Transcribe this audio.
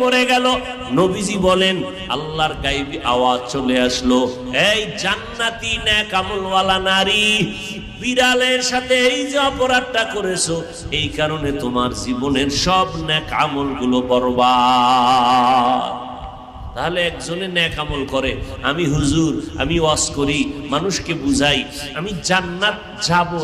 মরে গেল। নবীজি বলেন আল্লাহর গায়বী আওয়াজ চলে আসলো, এই জান্নাতি নেক আমলওয়ালা নারী, বিড়ালের সাথে এই যে অপরাধটা করেছো, এই কারণে তোমার জীবনের সব নেক আমলগুলো বরবাদ। তাহলে একজনে নেক আমল করে, আমি হুজুর, আমি ওয়াজ করি, মানুষকে বুঝাই, আমি জান্নাত যাবো,